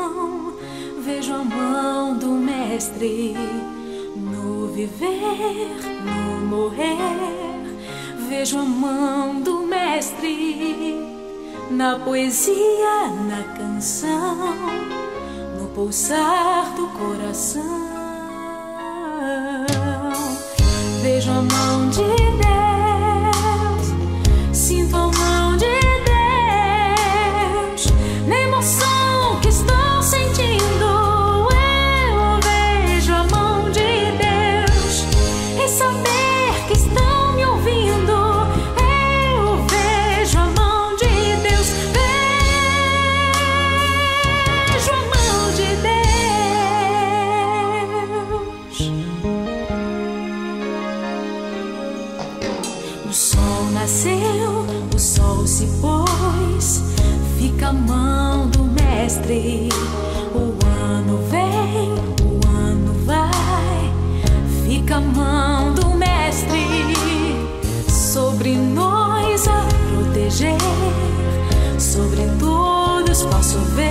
canção, vejo a mão do mestre no viver, no morrer. Vejo a mão do mestre na poesia, na canção, no pulsar do coração. Vejo a mão de Deus, sinto a mão de Deus na emoção que estou sentindo. Eu vejo a mão de Deus em saber que estão me ouvindo. Eu vejo a mão de Deus, vejo a mão de Deus. O sol nasceu, o sol se pôs, fica a mão do mestre. O ano vem, o ano vai, fica a mão do mestre sobre nós a proteger. Sobre todos posso ver